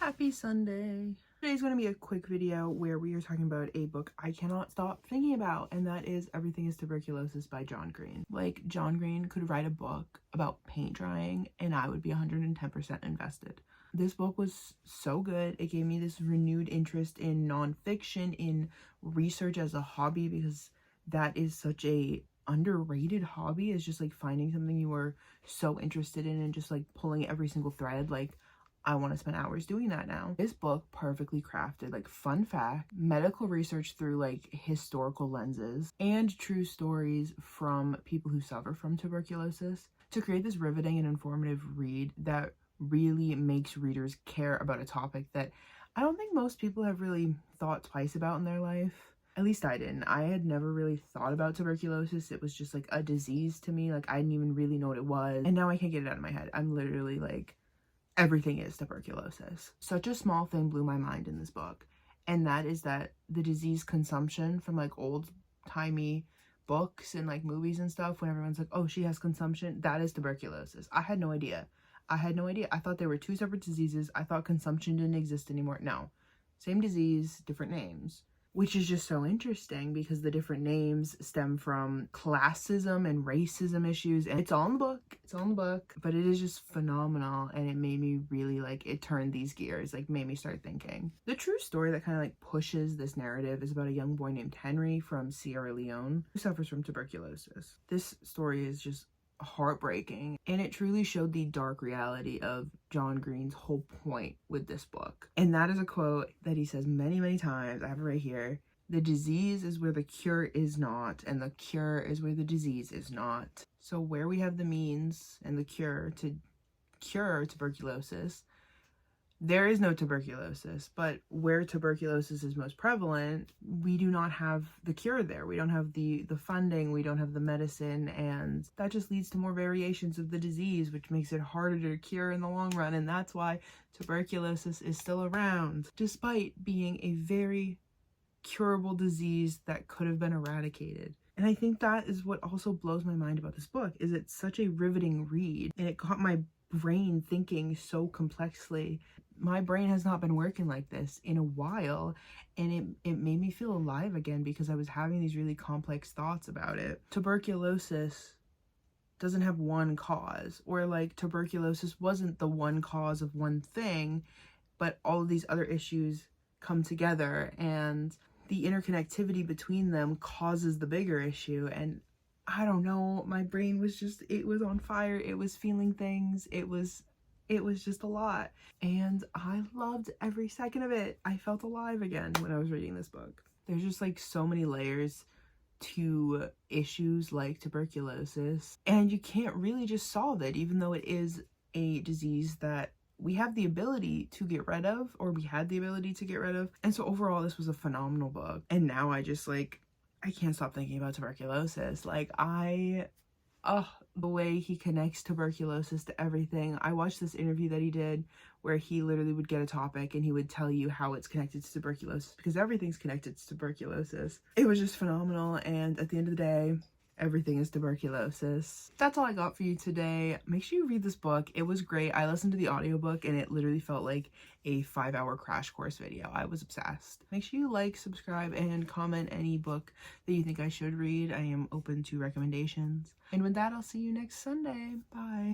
Happy Sunday. Today's going to be a quick video where we are talking about a book I cannot stop thinking about, and that is Everything is Tuberculosis by John Green. Like, John Green could write a book about paint drying and I would be 110% invested. This book was so good. It gave me this renewed interest in nonfiction, in research as a hobby, because that is such a underrated hobby, is just like finding something you are so interested in and just like pulling every single thread. Like, I want to spend hours doing that now. This book perfectly crafted, like, fun fact, medical research through like historical lenses, and true stories from people who suffer from tuberculosis to create this riveting and informative read that really makes readers care about a topic that I don't think most people have really thought twice about in their life. At least I didn't. I had never really thought about tuberculosis. It was just like a disease to me. Like, I didn't even really know what it was. And now I can't get it out of my head. I'm literally like, everything is tuberculosis. Such a small thing blew my mind in this book. And that is that the disease consumption from like old-timey books and like movies and stuff, when everyone's like, oh, she has consumption, that is tuberculosis. I had no idea. I thought they were two separate diseases. I thought consumption didn't exist anymore. No. Same disease, different names. Which is just so interesting because the different names stem from classism and racism issues. And it's all in the book. But it is just phenomenal. And it made me really like, it turned these gears, like made me start thinking. The true story that kind of like pushes this narrative is about a young boy named Henry from Sierra Leone who suffers from tuberculosis. This story is just heartbreaking, and it truly showed the dark reality of John Green's whole point with this book. And that is a quote that he says many times. I have it right here. The disease is where the cure is not, and the cure is where the disease is not. So where we have the means and the cure to cure tuberculosis, there is no tuberculosis. But where tuberculosis is most prevalent, we do not have the cure there. We don't have the funding, we don't have the medicine, and that just leads to more variations of the disease, which makes it harder to cure in the long run. And that's why tuberculosis is still around, despite being a very curable disease that could have been eradicated. And I think that is what also blows my mind about this book, is it's such a riveting read, and it got my brain thinking so complexly. My brain has not been working like this in a while, and it made me feel alive again because I was having these really complex thoughts about it. Tuberculosis doesn't have one cause, or like tuberculosis wasn't the one cause of one thing, but all of these other issues come together, and the interconnectivity between them causes the bigger issue. And I don't know, my brain was just, it was on fire. It was feeling things. It was just a lot. And I loved every second of it. I felt alive again when I was reading this book. There's just like so many layers to issues like tuberculosis, and you can't really just solve it, even though it is a disease that we have the ability to get rid of, or we had the ability to get rid of. And so overall, this was a phenomenal book. And now I just like, I can't stop thinking about tuberculosis. Like, the way he connects tuberculosis to everything. I watched this interview that he did where he literally would get a topic and he would tell you how it's connected to tuberculosis, because everything's connected to tuberculosis. It was just phenomenal. And at the end of the day, everything is tuberculosis. That's all I got for you today. Make sure you read this book. It was great. I listened to the audiobook and it literally felt like a 5-hour crash course video. I was obsessed. Make sure you like, subscribe, and comment any book that you think I should read. I am open to recommendations. And with that, I'll see you next Sunday. Bye.